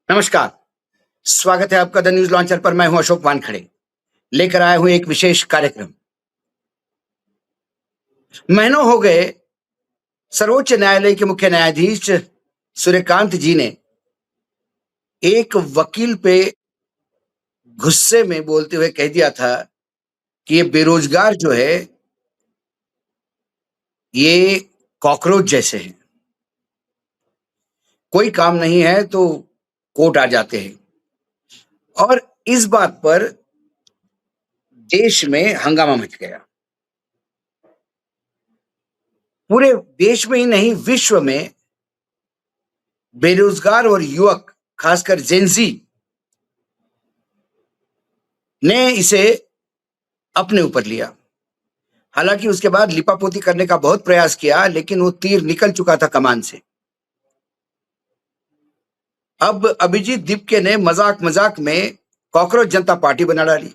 नमस्कार। स्वागत है आपका द न्यूज लॉन्चर पर। मैं हूं अशोक वानखड़े, लेकर आया हूं एक विशेष कार्यक्रम। महीनों हो गए सर्वोच्च न्यायालय के मुख्य न्यायाधीश सूर्यकांत जी ने एक वकील पे गुस्से में बोलते हुए कह दिया था कि ये बेरोजगार जो है ये कॉकरोच जैसे हैं, कोई काम नहीं है तो कोर्ट आ जाते हैं। और इस बात पर देश में हंगामा मच गया। पूरे देश में ही नहीं, विश्व में बेरोजगार और युवक, खासकर जेंजी ने इसे अपने ऊपर लिया। हालांकि उसके बाद लिपापोती करने का बहुत प्रयास किया, लेकिन वो तीर निकल चुका था कमान से। अब अभिजीत दीपके ने मजाक मजाक में कॉकरोच जनता पार्टी बना डाली।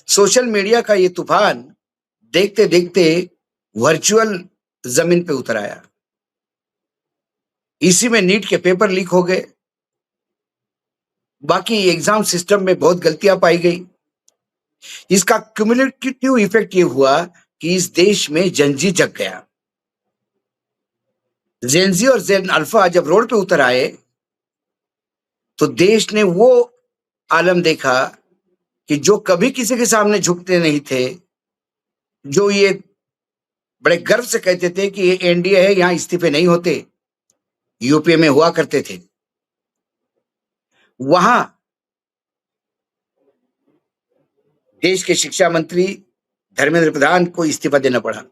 सोशल मीडिया का ये तूफान देखते देखते वर्चुअल जमीन पे उतर आया। इसी में नीट के पेपर लीक हो गए। बाकी एग्जाम सिस्टम में बहुत गलतियां पाई गई। इसका क्यूमुलेटिव इफेक्ट ये हुआ कि इस देश में जनजी जग गया। जेनजी और जेन अल्फा जब रोड पे उतर आए तो देश ने वो आलम देखा कि जो कभी किसी के सामने झुकते नहीं थे, जो ये बड़े गर्व से कहते थे कि ये एनडीए है, यहां इस्तीफे नहीं होते, यूपीए में हुआ करते थे, वहां देश के शिक्षा मंत्री धर्मेंद्र प्रधान को इस्तीफा देना पड़ा।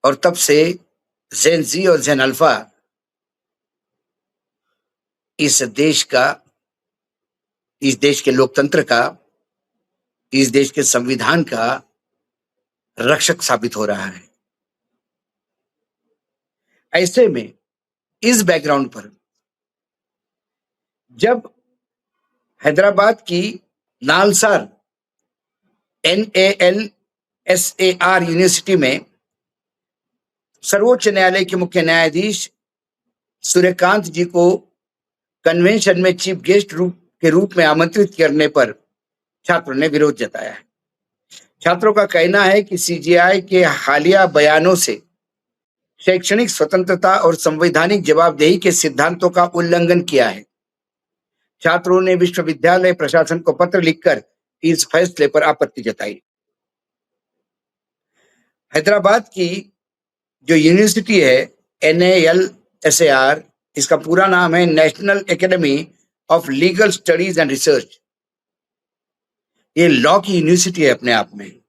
और तब से जेन जी और जेन अल्फा इस देश का, इस देश के लोकतंत्र का, इस देश के संविधान का रक्षक साबित हो रहा है। ऐसे में इस बैकग्राउंड पर जब हैदराबाद की नालसार NALSAR यूनिवर्सिटी में सर्वोच्च न्यायालय के मुख्य न्यायाधीश सूर्यकांत जी को कन्वेंशन में चीफ गेस्ट के रूप में आमंत्रित करने पर छात्रों ने विरोध जताया है। छात्रों का कहना है कि सीजेआई के हालिया बयानों से शैक्षणिक स्वतंत्रता और संवैधानिक जवाबदेही के सिद्धांतों का उल्लंघन किया है। छात्रों ने विश्वविद्यालय प्रशासन को पत्र लिखकर इस फैसले पर आपत्ति जताई। हैदराबाद की जो यूनिवर्सिटी है NALSAR, इसका पूरा नाम है national academy of legal studies and research. ये लॉ की यूनिवर्सिटी है अपने आप में।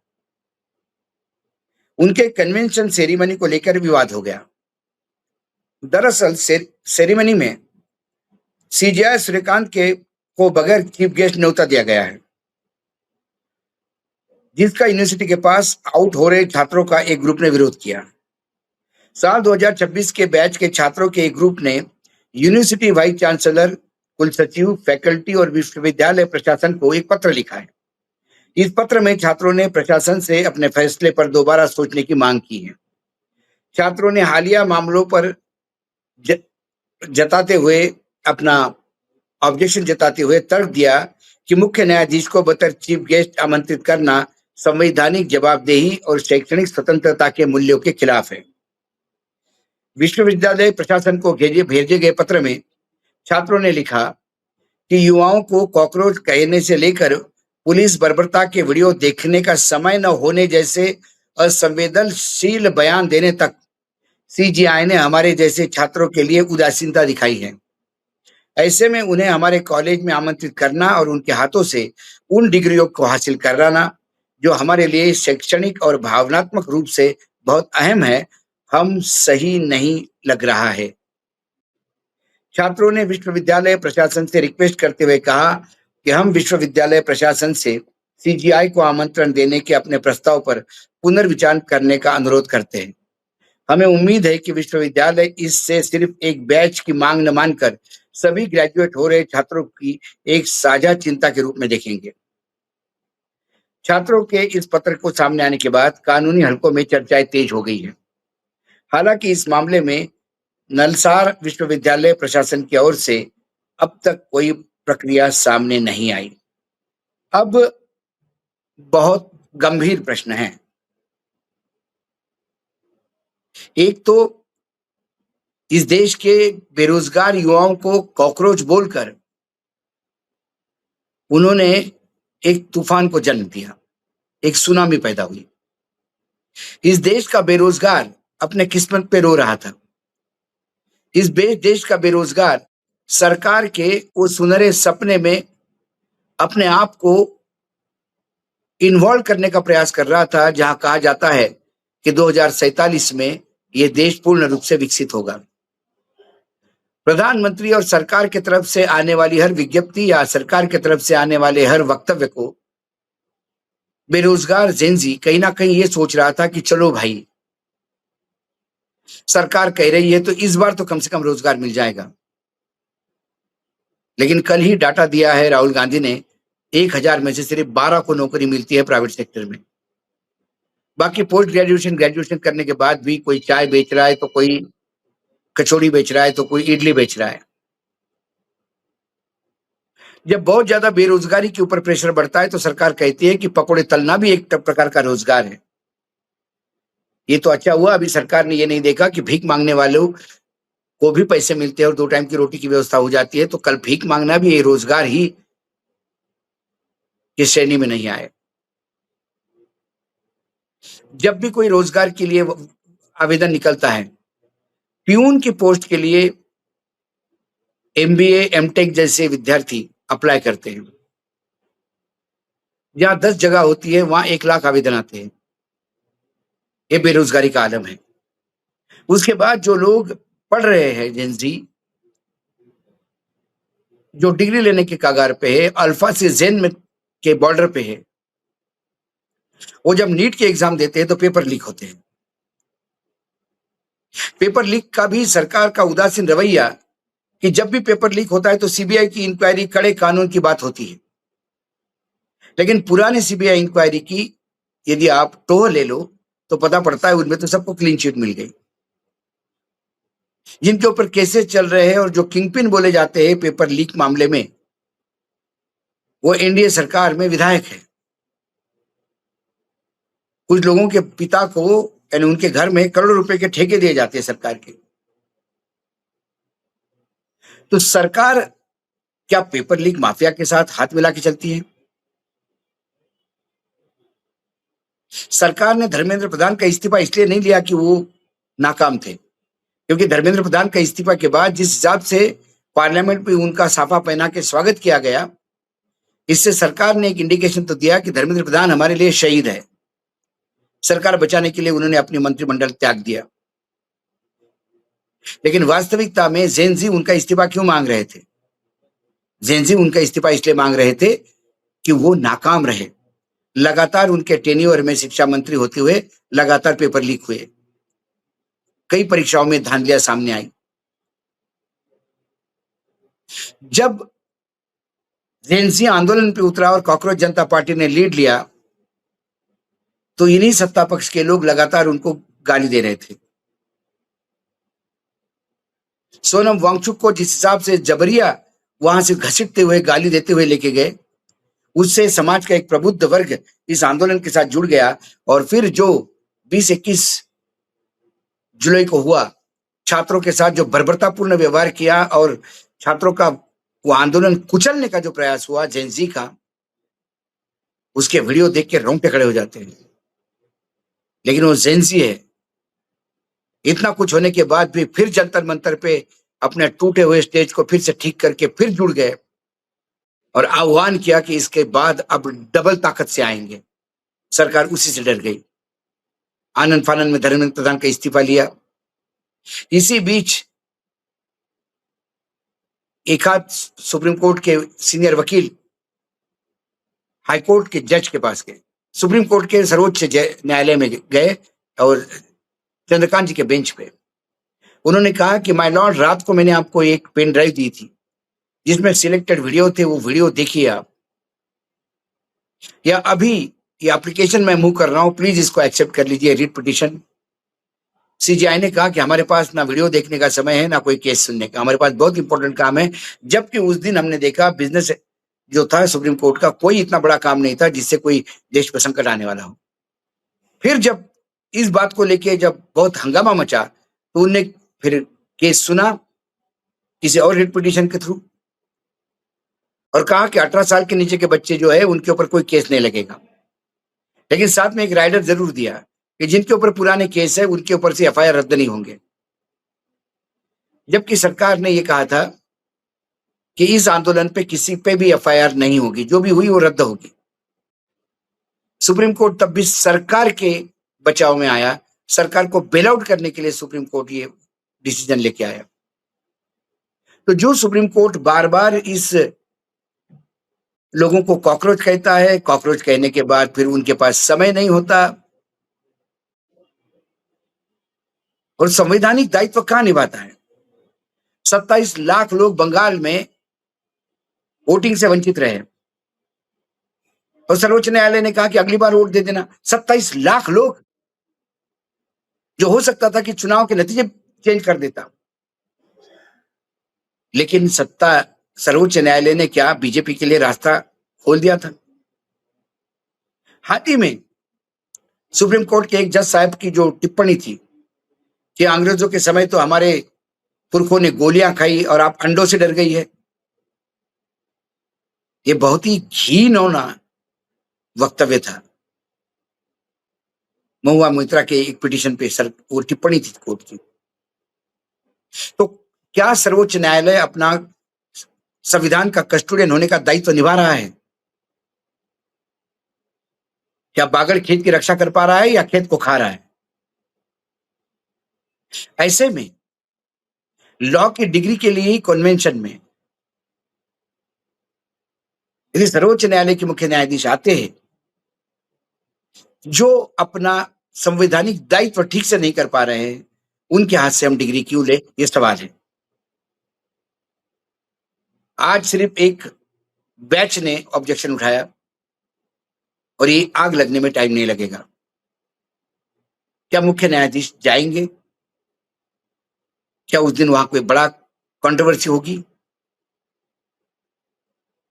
उनके कन्वेंशन सेरेमनी को लेकर विवाद हो गया। दरअसल सेरेमनी में सीजेआई सूर्यकांत के को बगैर चीफ गेस्ट न्योता दिया गया है, जिसका यूनिवर्सिटी के पास आउट हो रहे छात्रों का एक ग्रुप ने विरोध किया। साल 2026 के बैच के छात्रों के एक ग्रुप ने यूनिवर्सिटी वाइस चांसलर, कुलसचिव, फैकल्टी और विश्वविद्यालय प्रशासन को एक पत्र लिखा है। इस पत्र में छात्रों ने प्रशासन से अपने फैसले पर दोबारा सोचने की मांग की है। छात्रों ने हालिया मामलों पर जताते हुए अपना ऑब्जेक्शन जताते हुए तर्क दिया कि मुख्य न्यायाधीश को बतौर चीफ गेस्ट आमंत्रित करना संवैधानिक जवाबदेही और शैक्षणिक स्वतंत्रता के मूल्यों के खिलाफ है। विश्वविद्यालय प्रशासन को भेजे गए पत्र में छात्रों ने लिखा कि युवाओं को कॉकरोच कहने से लेकर पुलिस बर्बरता के वीडियो देखने का समय न होने जैसे असंवेदनशील बयान देने तक सीजीआई ने हमारे जैसे छात्रों के लिए उदासीनता दिखाई है। ऐसे में उन्हें हमारे कॉलेज में आमंत्रित करना और उनके हाथों से उन डिग्रियों को हासिल कराना जो हमारे लिए शैक्षणिक और भावनात्मक रूप से बहुत अहम है, हम सही नहीं लग रहा है। छात्रों ने विश्वविद्यालय प्रशासन से रिक्वेस्ट करते हुए कहा कि हम विश्वविद्यालय प्रशासन से सीजीआई को आमंत्रण देने के अपने प्रस्ताव पर पुनर्विचार करने का अनुरोध करते हैं। हमें उम्मीद है कि विश्वविद्यालय इससे सिर्फ एक बैच की मांग न मानकर सभी ग्रेजुएट हो रहे छात्रों की एक साझा चिंता के रूप में देखेंगे। छात्रों के इस पत्र को सामने आने के बाद कानूनी हलकों में चर्चाएं तेज हो गई है। हालांकि इस मामले में नलसार विश्वविद्यालय प्रशासन की ओर से अब तक कोई प्रक्रिया सामने नहीं आई। अब बहुत गंभीर प्रश्न है। एक तो इस देश के बेरोजगार युवाओं को कॉकरोच बोलकर उन्होंने एक तूफान को जन्म दिया, एक सुनामी पैदा हुई। इस देश का बेरोजगार अपने किस्मत पे रो रहा था। इस देश का बेरोजगार सरकार के वो सुनहरे सपने में अपने आप को इन्वॉल्व करने का प्रयास कर रहा था, जहां कहा जाता है कि 2047 में ये देश पूर्ण रूप से विकसित होगा। प्रधानमंत्री और सरकार की तरफ से आने वाली हर विज्ञप्ति या सरकार की तरफ से आने वाले हर वक्तव्य को बेरोजगार जेनजी कहीं ना कहीं ये सोच रहा था कि चलो भाई, सरकार कह रही है तो इस बार तो कम से कम रोजगार मिल जाएगा। लेकिन कल ही डाटा दिया है राहुल गांधी ने, 1000 में से सिर्फ 12 को नौकरी मिलती है प्राइवेट सेक्टर में। बाकी पोस्ट ग्रेजुएशन ग्रेजुएशन करने के बाद भी कोई चाय बेच रहा है, तो कोई कचौड़ी बेच रहा है, तो कोई इडली बेच रहा है। जब बहुत ज्यादा बेरोजगारी के ऊपर प्रेशर बढ़ता है तो सरकार कहती है कि पकोड़े तलना भी एक प्रकार का रोजगार है। ये तो अच्छा हुआ अभी सरकार ने ये नहीं देखा कि भीख मांगने वालों को भी पैसे मिलते हैं और 2 टाइम की रोटी की व्यवस्था हो जाती है, तो कल भीख मांगना भी ये रोजगार ही इस श्रेणी में नहीं आए। जब भी कोई रोजगार के लिए आवेदन निकलता है, प्यून की पोस्ट के लिए एमबीए एमटेक जैसे विद्यार्थी अप्लाई करते हैं। जहां 10 जगह होती है वहां 1 लाख आवेदन आते हैं। ये बेरोजगारी का आलम है। उसके बाद जो लोग पढ़ रहे हैं, जेनजी जो डिग्री लेने के कगार पे है, अल्फा से जेन में के बॉर्डर पे है, वो जब नीट के एग्जाम देते हैं तो पेपर लीक होते हैं। पेपर लीक का भी सरकार का उदासीन रवैया कि जब भी पेपर लीक होता है तो सीबीआई की इंक्वायरी, कड़े कानून की बात होती है। लेकिन पुरानी सीबीआई इंक्वायरी की यदि आप टोह ले लो तो पता पड़ता है उनमें तो सबको क्लीन चिट मिल गई। जिनके ऊपर केसेस चल रहे हैं और जो किंगपिन बोले जाते हैं पेपर लीक मामले में, वो एनडीए सरकार में विधायक है। कुछ लोगों के पिता को यानी उनके घर में करोड़ों रुपए के ठेके दिए जाते हैं सरकार के। तो सरकार क्या पेपर लीक माफिया के साथ हाथ मिला के चलती है? सरकार ने धर्मेंद्र प्रधान का इस्तीफा इसलिए नहीं लिया कि वो नाकाम थे, क्योंकि धर्मेंद्र प्रधान का इस्तीफा के बाद जिस हिसाब से पार्लियामेंट में उनका साफा पहना के स्वागत किया गया, इससे सरकार ने एक इंडिकेशन तो दिया कि धर्मेंद्र प्रधान हमारे लिए शहीद है। सरकार बचाने के लिए उन्होंने अपनी मंत्रिमंडल त्याग दिया। लेकिन वास्तविकता में जेनजी उनका इस्तीफा क्यों मांग रहे थे? जेनजी उनका इस्तीफा इसलिए मांग रहे थे कि वो नाकाम रहे। लगातार उनके टेन्योर में शिक्षा मंत्री होते हुए लगातार पेपर लीक हुए, कई परीक्षाओं में धांधलियां सामने आई। जब जेनजी आंदोलन पे उतरा और कॉकरोच जनता पार्टी ने लीड लिया, तो इन्हीं सत्ता पक्ष के लोग लगातार उनको गाली दे रहे थे। सोनम वांगचुक को जिस हिसाब से जबरिया वहां से घसीटते हुए, गाली देते हुए लेके गए, उससे समाज का एक प्रबुद्ध वर्ग इस आंदोलन के साथ जुड़ गया। और फिर जो 20-21 जुलाई को हुआ, छात्रों के साथ जो बर्बरतापूर्ण व्यवहार किया और छात्रों का वो आंदोलन कुचलने का जो प्रयास हुआ जेनजी का, उसके वीडियो देख के रोंगटे खड़े हो जाते हैं। लेकिन वो जेनजी है। इतना कुछ होने के बाद भी फिर जंतर मंतर पे अपने टूटे हुए स्टेज को फिर से ठीक करके फिर जुड़ गए और आह्वान किया कि इसके बाद अब डबल ताकत से आएंगे। सरकार उसी से डर गई। आनंद फानंद में धर्मेंद्र प्रधान का इस्तीफा लिया। इसी बीच एक आध सुप्रीम कोर्ट के सीनियर वकील हाईकोर्ट के जज के पास गए, सुप्रीम कोर्ट के सर्वोच्च न्यायालय में गए और चंद्रकांत जी के बेंच पे उन्होंने कहा कि माय लॉर्ड, रात को मैंने आपको एक पेन ड्राइव दी थी जिसमें सिलेक्टेड वीडियो थे, वो वीडियो देखिए आप, या अभी ये एप्लीकेशन मैं मूव कर रहा हूं, प्लीज इसको एक्सेप्ट कर लीजिए, रीट पिटीशन। सीजीआई ने कहा कि हमारे पास ना वीडियो देखने का समय है, ना कोई केस सुनने का, हमारे पास बहुत इंपॉर्टेंट काम है। जबकि उस दिन हमने देखा बिजनेस जो था सुप्रीम कोर्ट का, कोई इतना बड़ा काम नहीं था जिससे कोई देश पर संकट आने वाला हो। फिर जब इस बात को लेके जब बहुत हंगामा मचा, तो उनने फिर केस सुना किसी और रिट पिटीशन के थ्रू, और कहा कि 18 साल के नीचे के बच्चे जो है उनके ऊपर कोई केस नहीं लगेगा। लेकिन साथ में एक राइडर जरूर दिया कि जिनके ऊपर पुराने केस है उनके ऊपर से एफआईआर रद्द नहीं होंगे। जबकि सरकार ने ये कहा था कि इस आंदोलन पे किसी पे भी एफआईआर नहीं होगी, जो भी हुई वो रद्द होगी। सुप्रीम कोर्ट तब भी सरकार के बचाव में आया, सरकार को बेल आउट करने के लिए सुप्रीम कोर्ट ये डिसीजन लेके आया। तो जो सुप्रीम कोर्ट बार बार इस लोगों को कॉकरोच कहता है, कॉकरोच कहने के बाद फिर उनके पास समय नहीं होता, और संवैधानिक दायित्व कहां निभाता है। 27 लाख लोग बंगाल में वोटिंग से वंचित रहे, और सर्वोच्च न्यायालय ने कहा कि अगली बार वोट दे देना। 27 लाख लोग, जो हो सकता था कि चुनाव के नतीजे चेंज कर देता। लेकिन सर्वोच्च न्यायालय ने क्या बीजेपी के लिए रास्ता खोल दिया था। हाल ही में सुप्रीम कोर्ट के एक जज साहब की जो टिप्पणी थी कि अंग्रेजों के समय तो हमारे पुरखों ने गोलियां खाई और आप अंडों से डर गई है, ये बहुत ही घिनौना वक्तव्य था। महुआ मोइत्रा के एक पिटीशन पे सर वो टिप्पणी थी कोर्ट की। तो क्या सर्वोच्च न्यायालय अपना संविधान का कस्टोडियन होने का दायित्व निभा रहा है? क्या बागड़ खेत की रक्षा कर पा रहा है या खेत को खा रहा है? ऐसे में लॉ की डिग्री के लिए ही कन्वेंशन में यदि सर्वोच्च न्यायालय के मुख्य न्यायाधीश आते हैं जो अपना संवैधानिक दायित्व ठीक से नहीं कर पा रहे हैं, उनके हाथ से हम डिग्री क्यों ले, ये सवाल है। आज सिर्फ एक बैच ने ऑब्जेक्शन उठाया और ये आग लगने में टाइम नहीं लगेगा। क्या मुख्य न्यायाधीश जाएंगे? क्या उस दिन वहां कोई बड़ा कंट्रोवर्सी होगी?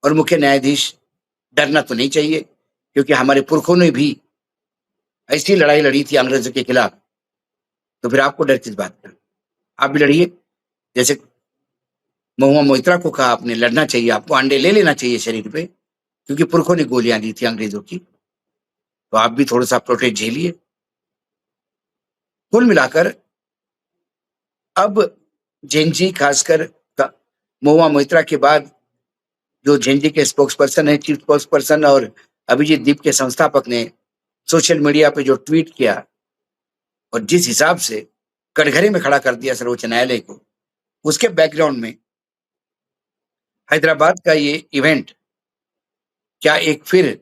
और मुख्य न्यायाधीश डरना तो नहीं चाहिए, क्योंकि हमारे पुरखों ने भी ऐसी लड़ाई लड़ी थी अंग्रेजों के खिलाफ। तो फिर आपको डर किस बात का? आप भी लड़िए, जैसे महुआ मोइत्रा को कहा आपने लड़ना चाहिए, आपको अंडे ले लेना चाहिए शरीर पे, क्योंकि पुरखों ने गोलियां दी थी अंग्रेजों की। तो आप भी थोड़ा सा प्रोटेस्ट झेलिए। कुल मिलाकर अब जेनजी खासकर महुआ मोइत्रा के बाद जो जेनजी के स्पोक्स पर्सन है, चीफ स्पोक्स पर्सन और अभिजीत दीप के संस्थापक ने सोशल मीडिया पे जो ट्वीट किया और जिस हिसाब से कटघरे में खड़ा कर दिया सर्वोच्च न्यायालय को, उसके बैकग्राउंड में हैदराबाद का ये इवेंट क्या एक फिर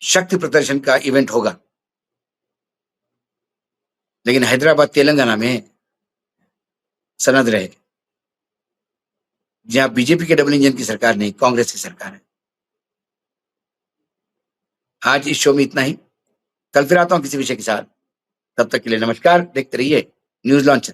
शक्ति प्रदर्शन का इवेंट होगा? लेकिन हैदराबाद तेलंगाना में सनद रहे, जहां बीजेपी के डबल इंजन की सरकार नहीं, कांग्रेस की सरकार है। आज इस शो में इतना ही, कल फिर आता हूं किसी विषय के साथ। तब तक के लिए नमस्कार, देखते रहिए न्यूज लॉन्च।